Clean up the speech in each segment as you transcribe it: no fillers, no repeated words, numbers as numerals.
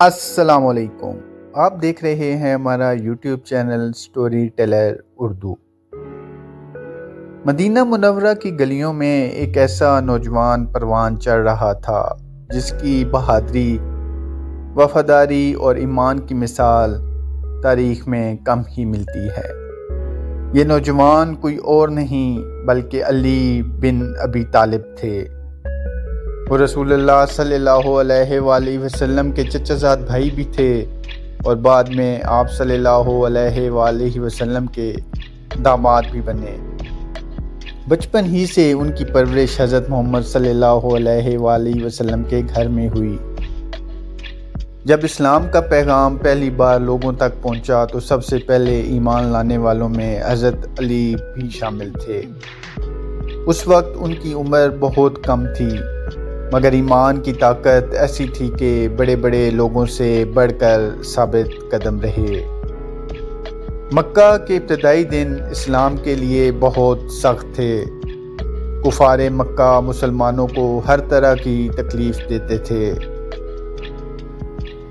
السلام علیکم۔ آپ دیکھ رہے ہیں ہمارا YouTube channel storyteller Urdu. مدینہ منورہ کی گلیوں میں ایک ایسا نوجوان پروان چڑھ رہا تھا جس کی بہادری، وفاداری اور ایمان کی مثال تاریخ میں کم ہی ملتی ہے۔ یہ نوجوان کوئی اور نہیں بلکہ علی بن ابی طالب تھے۔ وہ رسول اللہ صلی اللہ علیہ وآلہ وسلم کے چچا زاد بھائی بھی تھے اور بعد میں آپ صلی اللہ علیہ وآلہ وسلم کے داماد بھی بنے۔ بچپن ہی سے ان کی پرورش حضرت محمد صلی اللہ علیہ وآلہ وسلم کے گھر میں ہوئی۔ جب اسلام کا پیغام پہلی بار لوگوں تک پہنچا تو سب سے پہلے ایمان لانے والوں میں حضرت علی بھی شامل تھے۔ اس وقت ان کی عمر بہت کم تھی، مگر ایمان کی طاقت ایسی تھی کہ بڑے بڑے لوگوں سے بڑھ کر ثابت قدم رہے۔ مکہ کے ابتدائی دن اسلام کے لیے بہت سخت تھے۔ کفار مکہ مسلمانوں کو ہر طرح کی تکلیف دیتے تھے۔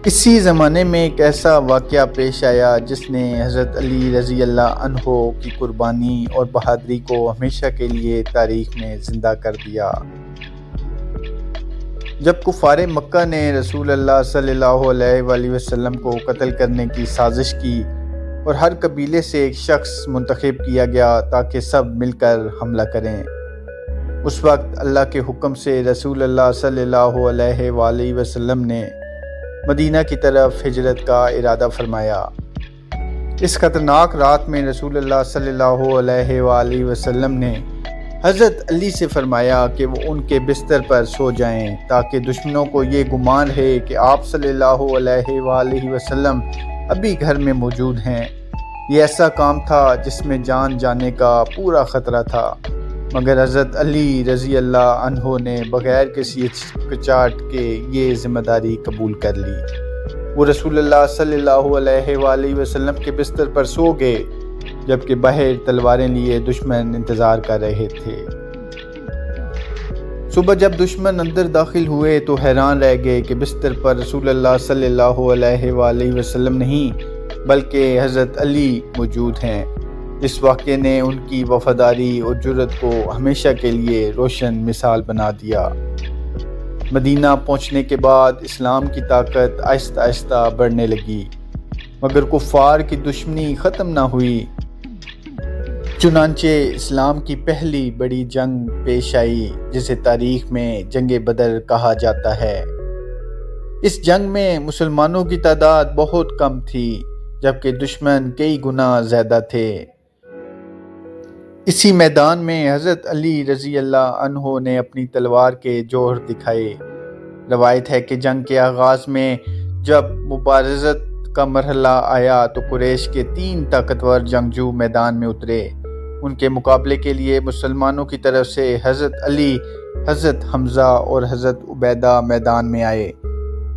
اسی زمانے میں ایک ایسا واقعہ پیش آیا جس نے حضرت علی رضی اللہ عنہ کی قربانی اور بہادری کو ہمیشہ کے لیے تاریخ میں زندہ کر دیا۔ جب کفار مکہ نے رسول اللہ صلی اللہ علیہ وآلہ وسلم کو قتل کرنے کی سازش کی اور ہر قبیلے سے ایک شخص منتخب کیا گیا تاکہ سب مل کر حملہ کریں، اس وقت اللہ کے حکم سے رسول اللہ صلی اللہ علیہ وآلہ وسلم نے مدینہ کی طرف ہجرت کا ارادہ فرمایا۔ اس خطرناک رات میں رسول اللہ صلی اللہ علیہ وآلہ وسلم نے حضرت علی سے فرمایا کہ وہ ان کے بستر پر سو جائیں تاکہ دشمنوں کو یہ گمان رہے کہ آپ صلی اللہ علیہ وآلہ وسلم ابھی گھر میں موجود ہیں۔ یہ ایسا کام تھا جس میں جان جانے کا پورا خطرہ تھا، مگر حضرت علی رضی اللہ عنہ نے بغیر کسی ہچکچاہٹ کے یہ ذمہ داری قبول کر لی۔ وہ رسول اللہ صلی اللہ علیہ وآلہ وسلم کے بستر پر سو گئے، جبکہ باہر تلواریں لیے دشمن انتظار کر رہے تھے۔ صبح جب دشمن اندر داخل ہوئے تو حیران رہ گئے کہ بستر پر رسول اللہ صلی اللہ علیہ وآلہ وسلم نہیں بلکہ حضرت علی موجود ہیں۔ اس واقعے نے ان کی وفاداری اور جرأت کو ہمیشہ کے لیے روشن مثال بنا دیا۔ مدینہ پہنچنے کے بعد اسلام کی طاقت آہستہ آہستہ بڑھنے لگی، مگر کفار کی دشمنی ختم نہ ہوئی۔ چنانچہ اسلام کی پہلی بڑی جنگ پیش آئی جسے تاریخ میں جنگ بدر کہا جاتا ہے۔ اس جنگ میں مسلمانوں کی تعداد بہت کم تھی جبکہ دشمن کئی گنا زیادہ تھے۔ اسی میدان میں حضرت علی رضی اللہ عنہ نے اپنی تلوار کے جوہر دکھائے۔ روایت ہے کہ جنگ کے آغاز میں جب مبارزت کا مرحلہ آیا تو قریش کے 3 طاقتور جنگجو میدان میں اترے۔ ان کے مقابلے کے لیے مسلمانوں کی طرف سے حضرت علی، حضرت حمزہ اور حضرت عبیدہ میدان میں آئے۔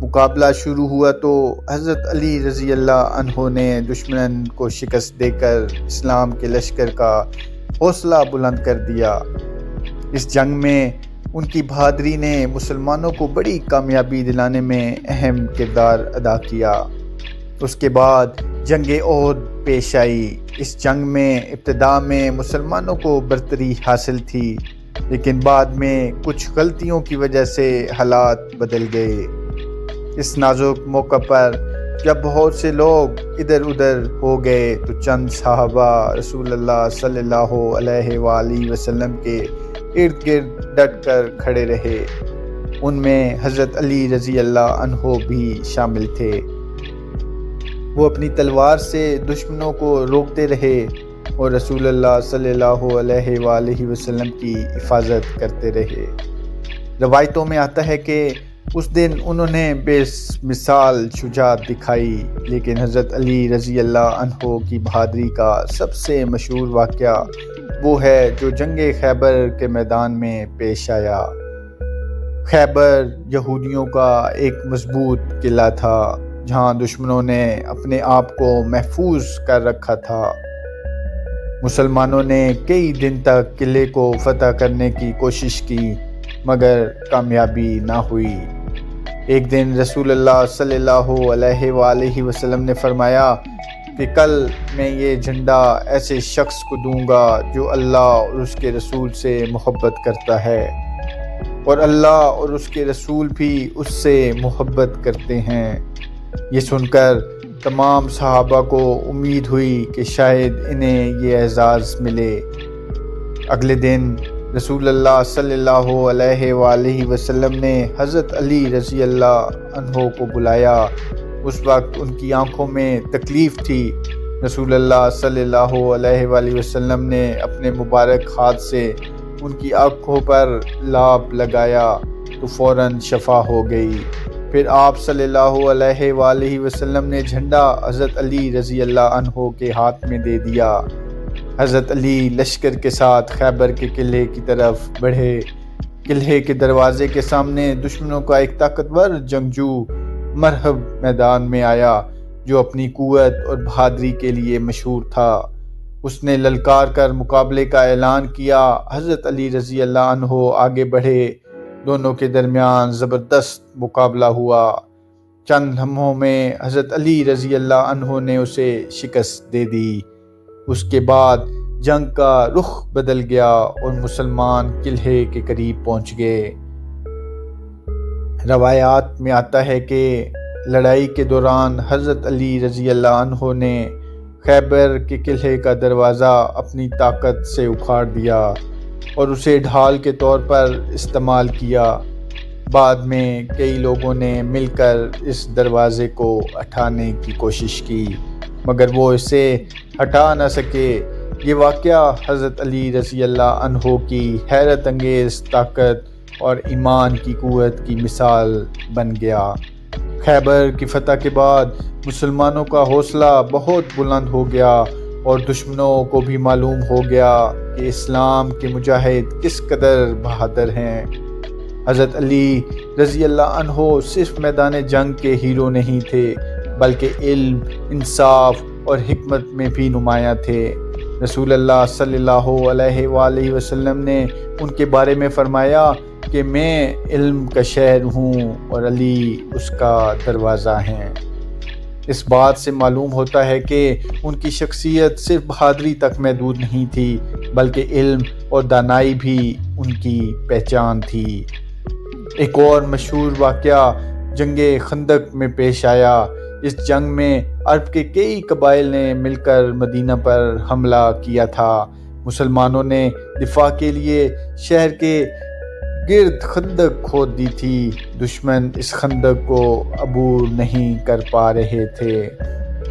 مقابلہ شروع ہوا تو حضرت علی رضی اللہ عنہ نے دشمن کو شکست دے کر اسلام کے لشکر کا حوصلہ بلند کر دیا۔ اس جنگ میں ان کی بہادری نے مسلمانوں کو بڑی کامیابی دلانے میں اہم کردار ادا کیا۔ اس کے بعد جنگ احد پیش آئی۔ اس جنگ میں ابتدا میں مسلمانوں کو برتری حاصل تھی، لیکن بعد میں کچھ غلطیوں کی وجہ سے حالات بدل گئے۔ اس نازک موقع پر جب بہت سے لوگ ادھر ادھر ہو گئے تو چند صحابہ رسول اللہ صلی اللہ علیہ وآلہ وسلم کے ارد گرد ڈٹ کر کھڑے رہے۔ ان میں حضرت علی رضی اللہ عنہ بھی شامل تھے۔ وہ اپنی تلوار سے دشمنوں کو روکتے رہے اور رسول اللہ صلی اللہ علیہ وآلہ وسلم کی حفاظت کرتے رہے۔ روایتوں میں آتا ہے کہ اس دن انہوں نے بے مثال شجاعت دکھائی، لیکن حضرت علی رضی اللہ عنہ کی بہادری کا سب سے مشہور واقعہ وہ ہے جو جنگ خیبر کے میدان میں پیش آیا۔ خیبر یہودیوں کا ایک مضبوط قلعہ تھا جہاں دشمنوں نے اپنے آپ کو محفوظ کر رکھا تھا۔ مسلمانوں نے کئی دن تک قلعے کو فتح کرنے کی کوشش کی مگر کامیابی نہ ہوئی۔ ایک دن رسول اللہ صلی اللہ علیہ وآلہ وسلم نے فرمایا کہ کل میں یہ جھنڈا ایسے شخص کو دوں گا جو اللہ اور اس کے رسول سے محبت کرتا ہے، اور اللہ اور اس کے رسول بھی اس سے محبت کرتے ہیں۔ یہ سن کر تمام صحابہ کو امید ہوئی کہ شاید انہیں یہ اعزاز ملے۔ اگلے دن رسول اللہ صلی اللہ علیہ وآلہ وسلم نے حضرت علی رضی اللہ عنہ کو بلایا۔ اس وقت ان کی آنکھوں میں تکلیف تھی۔ رسول اللہ صلی اللہ علیہ وآلہ وسلم نے اپنے مبارک ہاتھ سے ان کی آنکھوں پر لاب لگایا تو فوراً شفا ہو گئی۔ پھر آپ صلی اللہ علیہ وآلہ وسلم نے جھنڈا حضرت علی رضی اللہ عنہ کے ہاتھ میں دے دیا۔ حضرت علی لشکر کے ساتھ خیبر کے قلعے کی طرف بڑھے۔ قلعے کے دروازے کے سامنے دشمنوں کا ایک طاقتور جنگجو مرہب میدان میں آیا جو اپنی قوت اور بہادری کے لیے مشہور تھا۔ اس نے للکار کر مقابلے کا اعلان کیا۔ حضرت علی رضی اللہ عنہ آگے بڑھے۔ دونوں کے درمیان زبردست مقابلہ ہوا۔ چند لمحوں میں حضرت علی رضی اللہ عنہ نے اسے شکست دے دی۔ اس کے بعد جنگ کا رخ بدل گیا اور مسلمان قلعے کے قریب پہنچ گئے۔ روایات میں آتا ہے کہ لڑائی کے دوران حضرت علی رضی اللہ عنہ نے خیبر کے قلعے کا دروازہ اپنی طاقت سے اکھاڑ دیا اور اسے ڈھال کے طور پر استعمال کیا۔ بعد میں کئی لوگوں نے مل کر اس دروازے کو ہٹانے کی کوشش کی مگر وہ اسے ہٹا نہ سکے۔ یہ واقعہ حضرت علی رضی اللہ عنہ کی حیرت انگیز طاقت اور ایمان کی قوت کی مثال بن گیا۔ خیبر کی فتح کے بعد مسلمانوں کا حوصلہ بہت بلند ہو گیا اور دشمنوں کو بھی معلوم ہو گیا کہ اسلام کے مجاہد کس قدر بہادر ہیں۔ حضرت علی رضی اللہ عنہ صرف میدان جنگ کے ہیرو نہیں تھے بلکہ علم، انصاف اور حکمت میں بھی نمایاں تھے۔ رسول اللہ صلی اللہ علیہ وآلہ وسلم نے ان کے بارے میں فرمایا کہ میں علم کا شہر ہوں اور علی اس کا دروازہ ہیں۔ اس بات سے معلوم ہوتا ہے کہ ان کی شخصیت صرف بہادری تک محدود نہیں تھی بلکہ علم اور دانائی بھی ان کی پہچان تھی۔ ایک اور مشہور واقعہ جنگ خندق میں پیش آیا۔ اس جنگ میں عرب کے کئی قبائل نے مل کر مدینہ پر حملہ کیا تھا۔ مسلمانوں نے دفاع کے لیے شہر کے گرد خندق کھود دی تھی۔ دشمن اس خندق کو عبور نہیں کر پا رہے تھے۔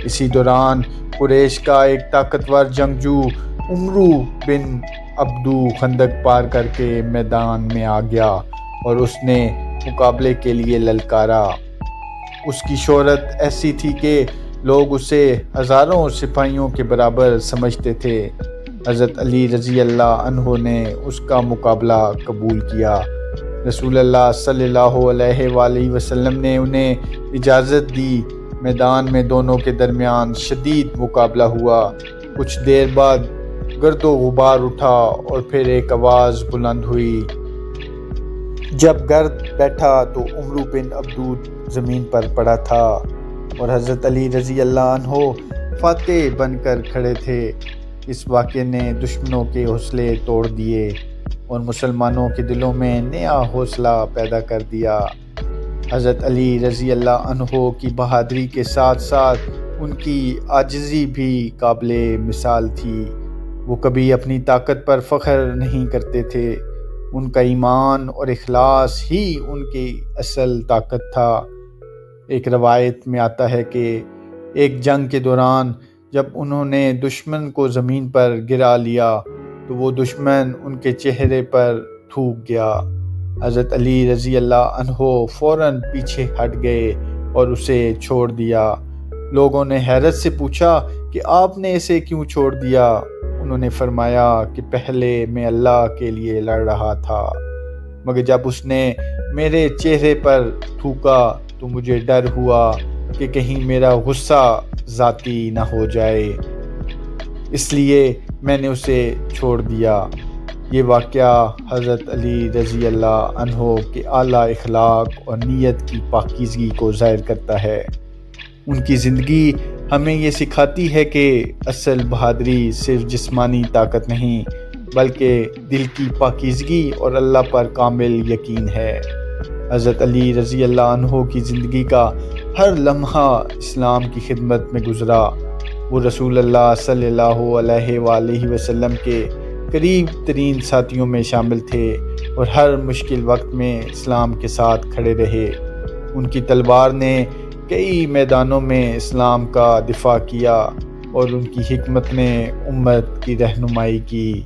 اسی دوران قریش کا ایک طاقتور جنگجو عمرو بن عبدو خندق پار کر کے میدان میں آ گیا اور اس نے مقابلے کے لیے للکارا۔ اس کی شہرت ایسی تھی کہ لوگ اسے ہزاروں سپاہیوں کے برابر سمجھتے تھے۔ حضرت علی رضی اللہ عنہ نے اس کا مقابلہ قبول کیا۔ رسول اللہ صلی اللہ علیہ وآلہ وسلم نے انہیں اجازت دی۔ میدان میں دونوں کے درمیان شدید مقابلہ ہوا۔ کچھ دیر بعد گرد و غبار اٹھا اور پھر ایک آواز بلند ہوئی۔ جب گرد بیٹھا تو عمرو بن عبدو زمین پر پڑا تھا اور حضرت علی رضی اللہ عنہ فاتح بن کر کھڑے تھے۔ اس واقعے نے دشمنوں کے حوصلے توڑ دیے اور مسلمانوں کے دلوں میں نیا حوصلہ پیدا کر دیا۔ حضرت علی رضی اللہ عنہ کی بہادری کے ساتھ ساتھ ان کی عاجزی بھی قابل مثال تھی۔ وہ کبھی اپنی طاقت پر فخر نہیں کرتے تھے۔ ان کا ایمان اور اخلاص ہی ان کی اصل طاقت تھا۔ ایک روایت میں آتا ہے کہ ایک جنگ کے دوران جب انہوں نے دشمن کو زمین پر گرا لیا تو وہ دشمن ان کے چہرے پر تھوک گیا۔ حضرت علی رضی اللہ عنہ فوراً پیچھے ہٹ گئے اور اسے چھوڑ دیا۔ لوگوں نے حیرت سے پوچھا کہ آپ نے اسے کیوں چھوڑ دیا؟ انہوں نے فرمایا کہ پہلے میں اللہ کے لیے لڑ رہا تھا مگر جب اس نے میرے چہرے پر تھوکا تو مجھے ڈر ہوا کہ کہیں میرا غصہ ذاتی نہ ہو جائے، اس لیے میں نے اسے چھوڑ دیا۔ یہ واقعہ حضرت علی رضی اللہ عنہ کے اعلیٰ اخلاق اور نیت کی پاکیزگی کو ظاہر کرتا ہے۔ ان کی زندگی ہمیں یہ سکھاتی ہے کہ اصل بہادری صرف جسمانی طاقت نہیں بلکہ دل کی پاکیزگی اور اللہ پر کامل یقین ہے۔ حضرت علی رضی اللہ عنہ کی زندگی کا ہر لمحہ اسلام کی خدمت میں گزرا۔ وہ رسول اللہ صلی اللہ علیہ وآلہ وسلم کے قریب ترین ساتھیوں میں شامل تھے اور ہر مشکل وقت میں اسلام کے ساتھ کھڑے رہے۔ ان کی تلوار نے کئی میدانوں میں اسلام کا دفاع کیا اور ان کی حکمت نے امت کی رہنمائی کی۔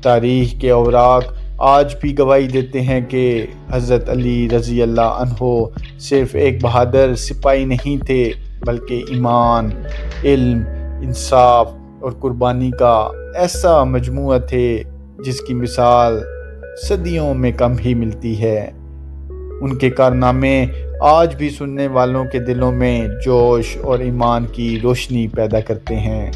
تاریخ کے اوراق آج بھی گواہی دیتے ہیں کہ حضرت علی رضی اللہ عنہ صرف ایک بہادر سپاہی نہیں تھے بلکہ ایمان، علم، انصاف اور قربانی کا ایسا مجموعہ تھے جس کی مثال صدیوں میں کم ہی ملتی ہے۔ ان کے کارنامے آج بھی سننے والوں کے دلوں میں جوش اور ایمان کی روشنی پیدا کرتے ہیں۔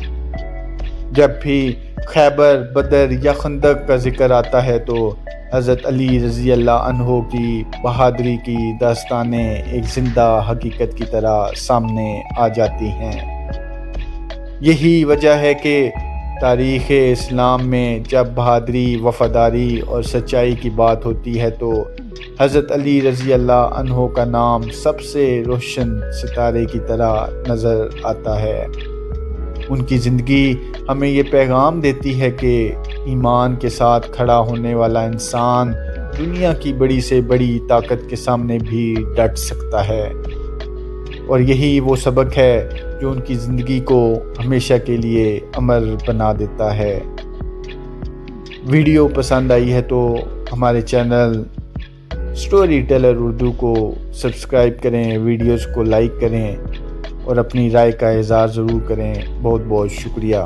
جب بھی خیبر، بدر یا خندق کا ذکر آتا ہے تو حضرت علی رضی اللہ عنہ کی بہادری کی داستانیں ایک زندہ حقیقت کی طرح سامنے آ جاتی ہیں۔ یہی وجہ ہے کہ تاریخ اسلام میں جب بہادری، وفاداری اور سچائی کی بات ہوتی ہے تو حضرت علی رضی اللہ عنہ کا نام سب سے روشن ستارے کی طرح نظر آتا ہے۔ ان کی زندگی ہمیں یہ پیغام دیتی ہے کہ ایمان کے ساتھ کھڑا ہونے والا انسان دنیا کی بڑی سے بڑی طاقت کے سامنے بھی ڈٹ سکتا ہے، اور یہی وہ سبق ہے جو ان کی زندگی کو ہمیشہ کے لیے امر بنا دیتا ہے۔ ویڈیو پسند آئی ہے تو ہمارے چینل سٹوری ٹیلر اردو کو سبسکرائب کریں، ویڈیوز کو لائک کریں اور اپنی رائے کا اظہار ضرور کریں۔ بہت بہت شکریہ۔